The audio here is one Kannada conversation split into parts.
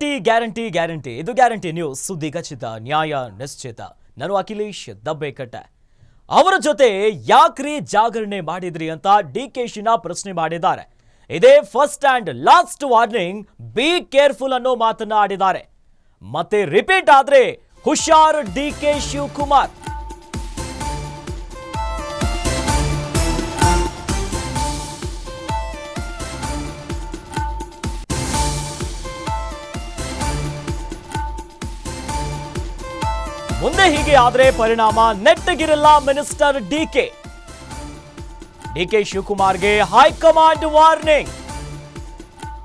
ಗ್ಯಾರಂಟಿ ಗ್ಯಾರಂಟಿ ಇದು ಗ್ಯಾರಂಟಿ ನ್ಯೂಸ್ ಸುದ್ದಿ ಖಚಿತ ನ್ಯಾಯ ನಿಶ್ಚಿತ ನಾನು ಅಖಿಲೇಶ್ ದಬ್ಬೆಕಟ್ಟೆ ಅವರ ಜೊತೆ ಯಾಕ್ರಿ ಜಾಗರಣೆ ಮಾಡಿದ್ರಿ ಅಂತ ಡಿಕೆಶಿನ ಪ್ರಶ್ನೆ ಮಾಡಿದ್ದಾರೆ. ಇದೇ first and last warning, be careful ಅನ್ನೋ ಮಾತನ್ನ ಆಡಿದ್ದಾರೆ. ಮತ್ತೆ ರಿಪೀಟ್ ಆದ್ರೆ ಹುಷಾರ್ ಡಿಕೆ ಶಿವಕುಮಾರ್. ಮುಂದೆ ಹೀಗೆ ಆದ್ರೆ ಪರಿಣಾಮ ನೆಟ್ಟಗಿರಲ್ಲ ಮಿನಿಸ್ಟರ್ ಡಿಕೆ ಶಿವಕುಮಾರ್ಗೆ ಹೈಕಮಾಂಡ್ ವಾರ್ನಿಂಗ್.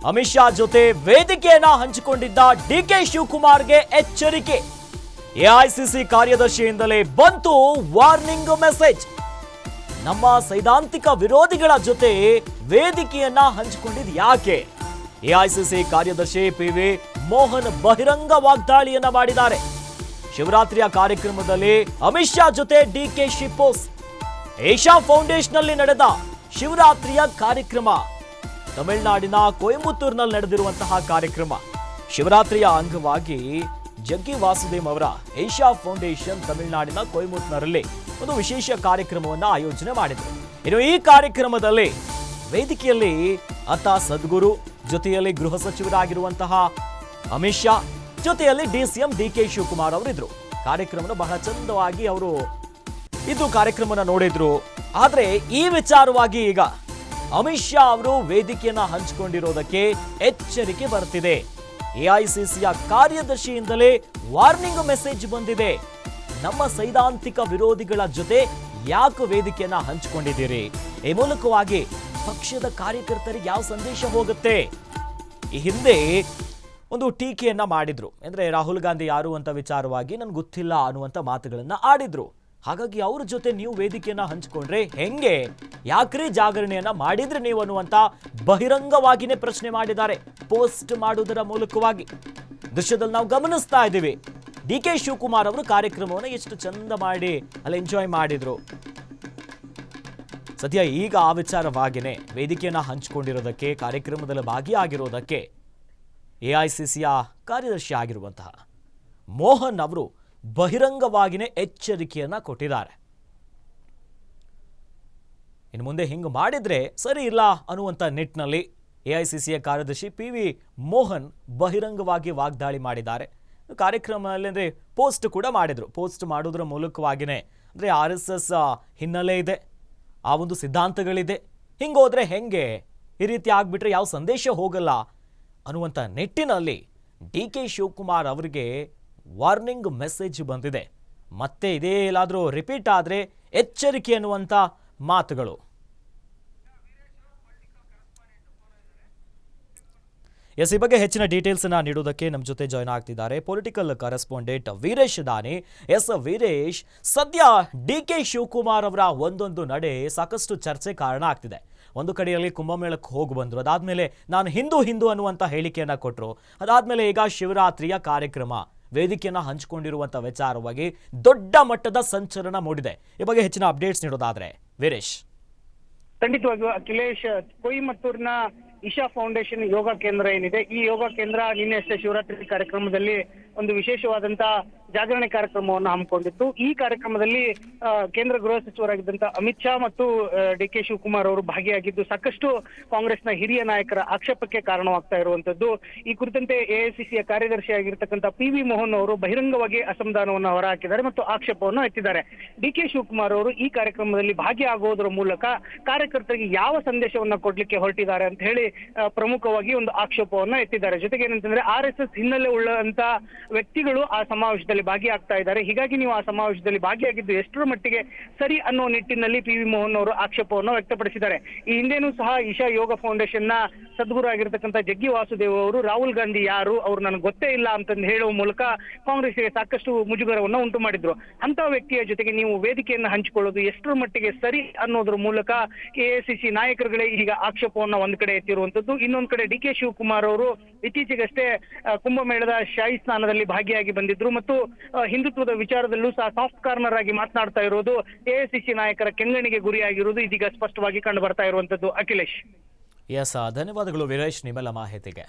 ಅಮಿತ್ ಶಾ ಜೊತೆ ವೇದಿಕೆಯನ್ನ ಹಂಚಿಕೊಂಡಿದ್ದ ಡಿಕೆ ಶಿವಕುಮಾರ್ಗೆ ಎಚ್ಚರಿಕೆ. ಎಐಸಿಸಿ ಕಾರ್ಯದರ್ಶಿಯಿಂದಲೇ ಬಂತು ವಾರ್ನಿಂಗ್ ಮೆಸೇಜ್. ನಮ್ಮ ಸೈದ್ಧಾಂತಿಕ ವಿರೋಧಿಗಳ ಜೊತೆ ವೇದಿಕೆಯನ್ನ ಹಂಚಿಕೊಂಡಿದ್ ಯಾಕೆ? ಎಐಸಿಸಿ ಕಾರ್ಯದರ್ಶಿ ಪಿವಿ ಮೋಹನ್ ಬಹಿರಂಗ ವಾಗ್ದಾಳಿಯನ್ನ ಮಾಡಿದ್ದಾರೆ. ಶಿವರಾತ್ರಿಯ ಕಾರ್ಯಕ್ರಮದಲ್ಲಿ ಅಮಿತ್ ಶಾ ಜೊತೆ ಡಿಕೆಶಿ ಪೋಸ್ಟ್. ಏಷ್ಯಾ ಫೌಂಡೇಶನ್ ನಲ್ಲಿ ನಡೆದ ಶಿವರಾತ್ರಿಯ ಕಾರ್ಯಕ್ರಮ, ತಮಿಳುನಾಡಿನ ಕೊಯಮತ್ತೂರಿನಲ್ಲಿ ನಡೆದಿರುವಂತಹ ಕಾರ್ಯಕ್ರಮ. ಶಿವರಾತ್ರಿಯ ಅಂಗವಾಗಿ ಜಗ್ಗಿ ವಾಸುದೇವ್ ಅವರ ಏಷ್ಯಾ ಫೌಂಡೇಶನ್ ತಮಿಳುನಾಡಿನ ಕೊಯಮತ್ತೂರಿನಲ್ಲಿ ಒಂದು ವಿಶೇಷ ಕಾರ್ಯಕ್ರಮವನ್ನು ಆಯೋಜನೆ ಮಾಡಿದರು. ಇನ್ನು ಈ ಕಾರ್ಯಕ್ರಮದಲ್ಲಿ ವೇದಿಕೆಯಲ್ಲಿ ಆತ ಸದ್ಗುರು, ಜೊತೆಯಲ್ಲಿ ಗೃಹ ಸಚಿವರಾಗಿರುವಂತಹ ಅಮಿತ್ ಶಾ, ಜೊತೆಯಲ್ಲಿ ಡಿಸಿಎಂ ಡಿಕೆ ಶಿವಕುಮಾರ್ ಅವರು ಇದ್ರು. ಕಾರ್ಯಕ್ರಮನ ಬಹಳ ಚಂದವಾಗಿ ಅವರು ಇದು ಕಾರ್ಯಕ್ರಮನ ನೋಡಿದ್ರು. ಆದ್ರೆ ಈ ವಿಚಾರವಾಗಿ ಈಗ ಅಮಿತ್ ಶಾ ಅವರು ವೇದಿಕೆಯನ್ನ ಹಂಚಿಕೊಂಡಿರೋದಕ್ಕೆ ಎಚ್ಚರಿಕೆ ಬರ್ತಿದೆ. ಎಐಸಿಸಿಯ ಕಾರ್ಯದರ್ಶಿಯಿಂದಲೇ ವಾರ್ನಿಂಗ್ ಮೆಸೇಜ್ ಬಂದಿದೆ. ನಮ್ಮ ಸೈದ್ಧಾಂತಿಕ ವಿರೋಧಿಗಳ ಜೊತೆ ಯಾಕೆ ವೇದಿಕೆಯನ್ನ ಹಂಚಿಕೊಂಡಿದ್ದೀರಿ? ಈ ಮೂಲಕವಾಗಿ ಪಕ್ಷದ ಕಾರ್ಯಕರ್ತರಿಗೆ ಯಾವ ಸಂದೇಶ ಹೋಗುತ್ತೆ? ಈ ಹಿಂದೆ ಒಂದು ಟೀಕೆಯನ್ನ ಮಾಡಿದ್ರು. ಅಂದ್ರೆ ರಾಹುಲ್ ಗಾಂಧಿ ಯಾರು ಅಂತ ವಿಚಾರವಾಗಿ ನನ್ಗೆ ಗೊತ್ತಿಲ್ಲ ಅನ್ನುವಂಥ ಮಾತುಗಳನ್ನ ಆಡಿದ್ರು. ಹಾಗಾಗಿ ಅವ್ರ ಜೊತೆ ನೀವು ವೇದಿಕೆಯನ್ನ ಹಂಚಿಕೊಂಡ್ರೆ ಹೆಂಗೆ? ಯಾಕ್ರಿ ಜಾಗರಣೆಯನ್ನ ಮಾಡಿದ್ರೆ ನೀವು ಅನ್ನುವಂಥ ಬಹಿರಂಗವಾಗಿನೇ ಪ್ರಶ್ನೆ ಮಾಡಿದ್ದಾರೆ, ಪೋಸ್ಟ್ ಮಾಡುವುದರ ಮೂಲಕವಾಗಿ. ದೃಶ್ಯದಲ್ಲಿ ನಾವು ಗಮನಿಸ್ತಾ ಇದ್ದೀವಿ, ಡಿಕೆ ಶಿವಕುಮಾರ್ ಅವರು ಕಾರ್ಯಕ್ರಮವನ್ನು ಎಷ್ಟು ಚಂದ ಮಾಡಿ ಅಲ್ಲಿ ಎಂಜಾಯ್ ಮಾಡಿದ್ರು. ಸದ್ಯ ಈಗ ಆ ವಿಚಾರವಾಗಿನೇ ವೇದಿಕೆಯನ್ನ ಹಂಚಿಕೊಂಡಿರೋದಕ್ಕೆ, ಕಾರ್ಯಕ್ರಮದಲ್ಲಿ ಭಾಗಿಯಾಗಿರೋದಕ್ಕೆ ಎಐಸಿಸಿಯ ಕಾರ್ಯದರ್ಶಿ ಆಗಿರುವಂತಹ ಮೋಹನ್ ಅವರು ಬಹಿರಂಗವಾಗಿಯೇ ಎಚ್ಚರಿಕೆಯನ್ನ ಕೊಟ್ಟಿದ್ದಾರೆ. ಇನ್ನು ಮುಂದೆ ಹಿಂಗೆ ಮಾಡಿದ್ರೆ ಸರಿ ಇಲ್ಲ ಅನ್ನುವಂಥ ನಿಟ್ಟಿನಲ್ಲಿ ಎಐಸಿಸಿಯ ಕಾರ್ಯದರ್ಶಿ ಪಿವಿ ಮೋಹನ್ ಬಹಿರಂಗವಾಗಿ ವಾಗ್ದಾಳಿ ಮಾಡಿದ್ದಾರೆ. ಕಾರ್ಯಕ್ರಮದಲ್ಲಿ ಅಂದರೆ ಪೋಸ್ಟ್ ಕೂಡ ಮಾಡಿದ್ರು. ಪೋಸ್ಟ್ ಮಾಡೋದ್ರ ಮೂಲಕವಾಗಿಯೇ ಅಂದರೆ RSS ಹಿನ್ನೆಲೆ ಇದೆ, ಆ ಒಂದು ಸಿದ್ಧಾಂತಗಳಿದೆ, ಹಿಂಗೋದ್ರೆ ಹೆಂಗೆ? ಈ ರೀತಿ ಆಗ್ಬಿಟ್ರೆ ಯಾವ ಸಂದೇಶ ಹೋಗಲ್ಲ ಅನ್ನುವಂಥ ನಿಟ್ಟಿನಲ್ಲಿ ಡಿಕೆ ಶಿವಕುಮಾರ್ ಅವರಿಗೆ ವಾರ್ನಿಂಗ್ ಮೆಸೇಜ್ ಬಂದಿದೆ. ಮತ್ತೆ ಇದೇ ಎಲ್ಲಾದರೂ ರಿಪೀಟ್ ಆದರೆ ಎಚ್ಚರಿಕೆ ಅನ್ನುವಂಥ ಮಾತುಗಳು. ಈ ಬಗ್ಗೆ ಹೆಚ್ಚಿನ ಡೀಟೇಲ್ಸ್ ಅನ್ನ ನೀಡುವುದಕ್ಕೆ ನಮ್ಮ ಜೊತೆ ಜಾಯ್ನ್ ಆಗ್ತಿದ್ದಾರೆ ಪೊಲಿಟಿಕಲ್ ಕರೆಸ್ಪಾಂಡೆಂಟ್ ವೀರೇಶ್ ದಾನಿ. ವೀರೇಶ್, ಸದ್ಯ ಡಿಕೆ ಶಿವಕುಮಾರ್ ಅವರ ಒಂದೊಂದು ನಡೆ ಸಾಕಷ್ಟು ಚರ್ಚೆ ಕಾರಣ ಆಗ್ತಿದೆ. ಒಂದು ಕಡೆಯಲ್ಲಿ ಕುಂಭಮೇಳಕ್ಕೆ ಹೋಗಿ ಬಂದರು, ಅದಾದ್ಮೇಲೆ ನಾನು ಹಿಂದೂ ಅನ್ನುವಂಥ ಹೇಳಿಕೆಯನ್ನ ಕೊಟ್ಟರು. ಅದಾದ್ಮೇಲೆ ಈಗ ಶಿವರಾತ್ರಿಯ ಕಾರ್ಯಕ್ರಮ ವೇದಿಕೆಯನ್ನ ಹಂಚಿಕೊಂಡಿರುವಂಥ ವಿಚಾರವಾಗಿ ದೊಡ್ಡ ಮಟ್ಟದ ಸಂಚಲನ ಮೂಡಿದೆ. ಈ ಬಗ್ಗೆ ಹೆಚ್ಚಿನ ಅಪ್ಡೇಟ್ಸ್ ನೀಡೋದಾದ್ರೆ ವೀರೇಶ್. ಖಂಡಿತವಾಗಿಯೂ ಅಖಿಲೇಶ್, ಕೊಯಮತ್ತೂರಿನ ಇಶಾ ಫೌಂಡೇಶನ್ ಯೋಗ ಕೇಂದ್ರ ಏನಿದೆ, ಈ ಯೋಗ ಕೇಂದ್ರ ನಿನ್ನೆಷ್ಟೇ ಶಿವರಾತ್ರಿ ಕಾರ್ಯಕ್ರಮದಲ್ಲಿ ಒಂದು ವಿಶೇಷವಾದಂತ ಜಾಗರಣೆ ಕಾರ್ಯಕ್ರಮವನ್ನು ಹಮ್ಮಿಕೊಂಡಿತ್ತು. ಈ ಕಾರ್ಯಕ್ರಮದಲ್ಲಿ ಕೇಂದ್ರ ಗೃಹ ಸಚಿವರಾಗಿದ್ದಂತ ಅಮಿತ್ ಶಾ ಮತ್ತು ಡಿಕೆ ಶಿವಕುಮಾರ್ ಅವರು ಭಾಗಿಯಾಗಿದ್ದು ಸಾಕಷ್ಟು ಕಾಂಗ್ರೆಸ್ನ ಹಿರಿಯ ನಾಯಕರ ಆಕ್ಷೇಪಕ್ಕೆ ಕಾರಣವಾಗ್ತಾ ಇರುವಂತದ್ದು. ಈ ಕುರಿತಂತೆ ಎಐಸಿಸಿಯ ಕಾರ್ಯದರ್ಶಿಯಾಗಿರ್ತಕ್ಕಂಥ ಪಿವಿ ಮೋಹನ್ ಅವರು ಬಹಿರಂಗವಾಗಿ ಅಸಮಾಧಾನವನ್ನು ಹೊರಹಾಕಿದ್ದಾರೆ ಮತ್ತು ಆಕ್ಷೇಪವನ್ನು ಎತ್ತಿದ್ದಾರೆ. ಡಿಕೆ ಶಿವಕುಮಾರ್ ಅವರು ಈ ಕಾರ್ಯಕ್ರಮದಲ್ಲಿ ಭಾಗಿಯಾಗುವುದರ ಮೂಲಕ ಕಾರ್ಯಕರ್ತರಿಗೆ ಯಾವ ಸಂದೇಶವನ್ನ ಕೊಡ್ಲಿಕ್ಕೆ ಹೊರಟಿದ್ದಾರೆ ಅಂತ ಹೇಳಿ ಪ್ರಮುಖವಾಗಿ ಒಂದು ಆಕ್ಷೇಪವನ್ನ ಎತ್ತಿದ್ದಾರೆ. ಜೊತೆಗೆ ಏನಂತಂದ್ರೆ RSS ಹಿನ್ನೆಲೆ ಉಳ್ಳಂತ ವ್ಯಕ್ತಿಗಳು ಆ ಸಮಾವೇಶದಲ್ಲಿ ಭಾಗಿಯಾಗ್ತಾ ಇದ್ದಾರೆ. ಹೀಗಾಗಿ ನೀವು ಆ ಸಮಾವೇಶದಲ್ಲಿ ಭಾಗಿಯಾಗಿದ್ದು ಎಷ್ಟರ ಮಟ್ಟಿಗೆ ಸರಿ ಅನ್ನೋ ನಿಟ್ಟಿನಲ್ಲಿ ಪಿವಿ ಮೋಹನ್ ಅವರು ಆಕ್ಷೇಪವನ್ನು ವ್ಯಕ್ತಪಡಿಸಿದ್ದಾರೆ. ಈ ಹಿಂದೆನೂ ಸಹ ಇಶಾ ಯೋಗ ಫೌಂಡೇಶನ್ ನ ಸದ್ಗುರು ಆಗಿರ್ತಕ್ಕಂಥ ಜಗ್ಗಿ ವಾಸುದೇವ್ ಅವರು ರಾಹುಲ್ ಗಾಂಧಿ ಯಾರು, ಅವ್ರು ನನಗೆ ಗೊತ್ತೇ ಇಲ್ಲ ಅಂತಂದು ಹೇಳುವ ಮೂಲಕ ಕಾಂಗ್ರೆಸ್ಗೆ ಸಾಕಷ್ಟು ಮುಜುಗರವನ್ನು ಉಂಟು ಮಾಡಿದ್ರು. ಅಂತ ವ್ಯಕ್ತಿಯ ಜೊತೆಗೆ ನೀವು ವೇದಿಕೆಯನ್ನು ಹಂಚಿಕೊಳ್ಳೋದು ಎಷ್ಟರ ಮಟ್ಟಿಗೆ ಸರಿ ಅನ್ನೋದ್ರ ಮೂಲಕ ಎಐಸಿಸಿ ನಾಯಕರುಗಳೇ ಈಗ ಆಕ್ಷೇಪವನ್ನ ಒಂದ್ ಕಡೆ ಎತ್ತಿರುವಂತದ್ದು. ಇನ್ನೊಂದ್ ಕಡೆ ಡಿಕೆ ಶಿವಕುಮಾರ್ ಅವರು ಇತ್ತೀಚೆಗಷ್ಟೇ ಕುಂಭಮೇಳದ ಶಾಹಿ ಸ್ನಾನದಲ್ಲಿ ಭಾಗಿಯಾಗಿ ಬಂದಿದ್ರು ಮತ್ತು ಹಿಂದುತ್ವದ ವಿಚಾರದಲ್ಲೂ ಸಹ ಸಾಫ್ಟ್ ಕಾರ್ನರ್ ಆಗಿ ಮಾತನಾಡ್ತಾ ಇರೋದು ಎಐಸಿಸಿ ನಾಯಕರ ಕೆಂಗಣಿಗೆ ಗುರಿಯಾಗಿರುವುದು ಇದೀಗ ಸ್ಪಷ್ಟವಾಗಿ ಕಂಡು ಬರ್ತಾ ಇರುವಂತದ್ದು. ಅಖಿಲೇಶ್, ಧನ್ಯವಾದಗಳು ವೀರೇಶ್ ನಿಮ್ಮೆಲ್ಲ ಮಾಹಿತಿಗೆ.